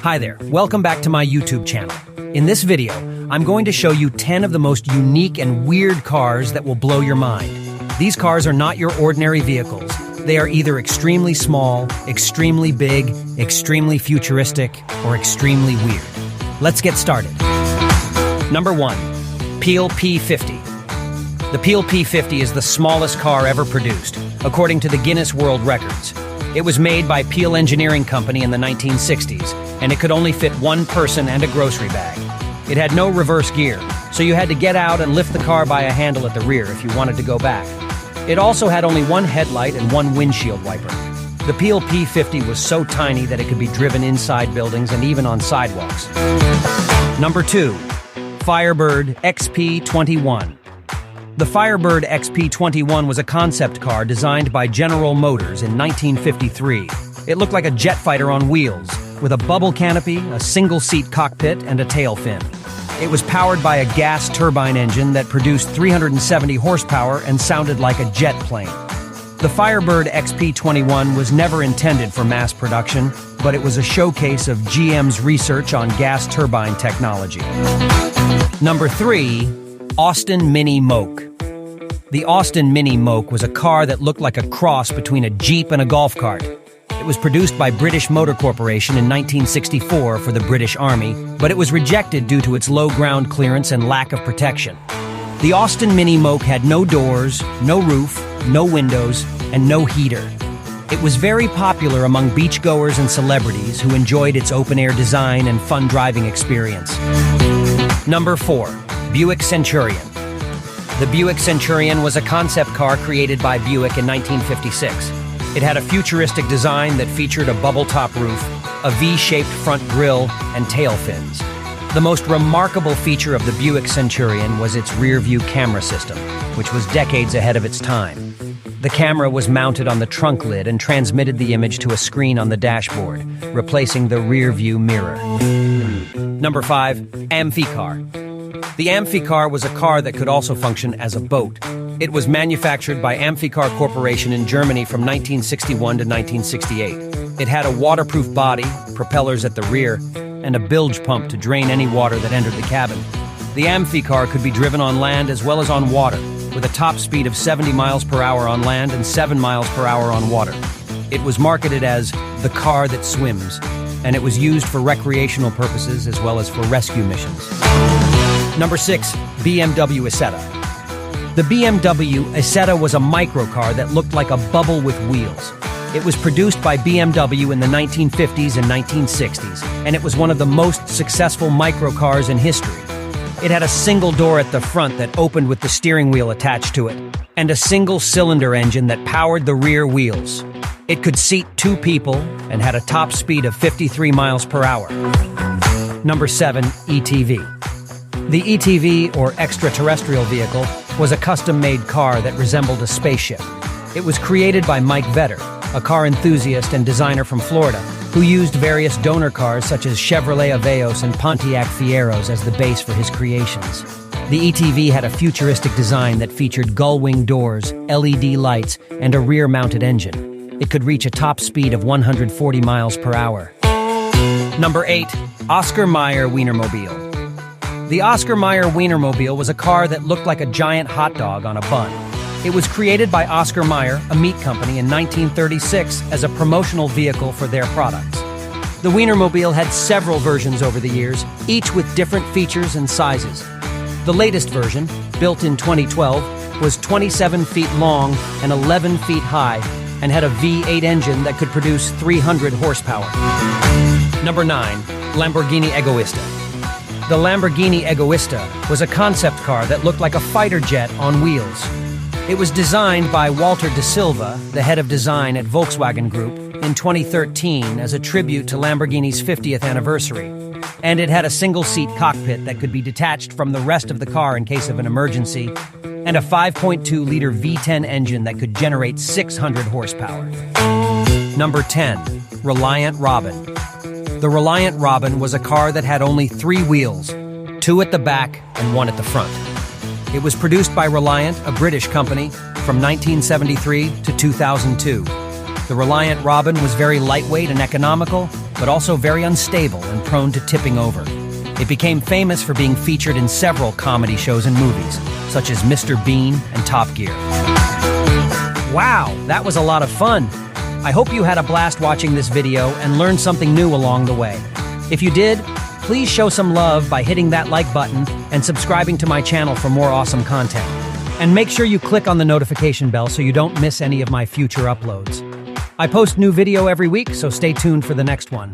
Hi there, welcome back to my YouTube channel. In this video, I'm going to show you 10 of the most unique and weird cars that will blow your mind. These cars are not your ordinary vehicles. They are either extremely small, extremely big, extremely futuristic, or extremely weird. Let's get started. Number 1. Peel P50. The Peel P50 is the smallest car ever produced, according to the Guinness World Records. It was made by Peel Engineering Company in the 1960s, and it could only fit one person and a grocery bag. It had no reverse gear, so you had to get out and lift the car by a handle at the rear if you wanted to go back. It also had only one headlight and one windshield wiper. The Peel P50 was so tiny that it could be driven inside buildings and even on sidewalks. Number 2. Firebird XP21. The Firebird XP21 was a concept car designed by General Motors in 1953. It looked like a jet fighter on wheels, with a bubble canopy, a single-seat cockpit, and a tail fin. It was powered by a gas turbine engine that produced 370 horsepower and sounded like a jet plane. The Firebird XP21 was never intended for mass production, but it was a showcase of GM's research on gas turbine technology. Number 3. Austin Mini Moke. The Austin Mini Moke was a car that looked like a cross between a Jeep and a golf cart. It was produced by British Motor Corporation in 1964 for the British Army, but it was rejected due to its low ground clearance and lack of protection. The Austin Mini Moke had no doors, no roof, no windows, and no heater. It was very popular among beachgoers and celebrities who enjoyed its open-air design and fun driving experience. Number 4. Buick Centurion. The Buick Centurion was a concept car created by Buick in 1956. It had a futuristic design that featured a bubble-top roof, a V-shaped front grille, and tail fins. The most remarkable feature of the Buick Centurion was its rear-view camera system, which was decades ahead of its time. The camera was mounted on the trunk lid and transmitted the image to a screen on the dashboard, replacing the rear-view mirror. Number 5. Amphi Car. The Amphi Car was a car that could also function as a boat. It was manufactured by Amphi Car Corporation in Germany from 1961 to 1968. It had a waterproof body, propellers at the rear, and a bilge pump to drain any water that entered the cabin. The Amphi Car could be driven on land as well as on water, with a top speed of 70 miles per hour on land and 7 miles per hour on water. It was marketed as the car that swims, and it was used for recreational purposes as well as for rescue missions. Number 6. BMW Asseta. The BMW Asseta was a microcar that looked like a bubble with wheels. It was produced by BMW in the 1950s and 1960s, and it was one of the most successful microcars in history. It had a single door at the front that opened with the steering wheel attached to it, and a single-cylinder engine that powered the rear wheels. It could seat 2 people and had a top speed of 53 miles per hour. Number 7. ETV. The ETV, or extraterrestrial vehicle, was a custom-made car that resembled a spaceship. It was created by Mike Vetter, a car enthusiast and designer from Florida, who used various donor cars such as Chevrolet Aveos and Pontiac Fieros as the base for his creations. The ETV had a futuristic design that featured gull-wing doors, LED lights, and a rear-mounted engine. It could reach a top speed of 140 miles per hour. Number 8. Oscar Meyer Wienermobile. The Oscar Meyer Wienermobile was a car that looked like a giant hot dog on a bun. It was created by Oscar Meyer, a meat company, in 1936 as a promotional vehicle for their products. The Wienermobile had several versions over the years, each with different features and sizes. The latest version, built in 2012, was 27 feet long and 11 feet high and had a V8 engine that could produce 300 horsepower. Number 9. Lamborghini Egoista. The Lamborghini Egoista was a concept car that looked like a fighter jet on wheels. It was designed by Walter de Silva, the head of design at Volkswagen Group, in 2013 as a tribute to Lamborghini's 50th anniversary. And it had a single-seat cockpit that could be detached from the rest of the car in case of an emergency, and a 5.2-liter V10 engine that could generate 600 horsepower. Number 10. Reliant Robin. The Reliant Robin was a car that had only 3 wheels, 2 at the back and 1 at the front. It was produced by Reliant, a British company, from 1973 to 2002. The Reliant Robin was very lightweight and economical, but also very unstable and prone to tipping over. It became famous for being featured in several comedy shows and movies, such as Mr. Bean and Top Gear. Wow, that was a lot of fun! I hope you had a blast watching this video and learned something new along the way. If you did, please show some love by hitting that like button and subscribing to my channel for more awesome content. And make sure you click on the notification bell so you don't miss any of my future uploads. I post new video every week, so stay tuned for the next one.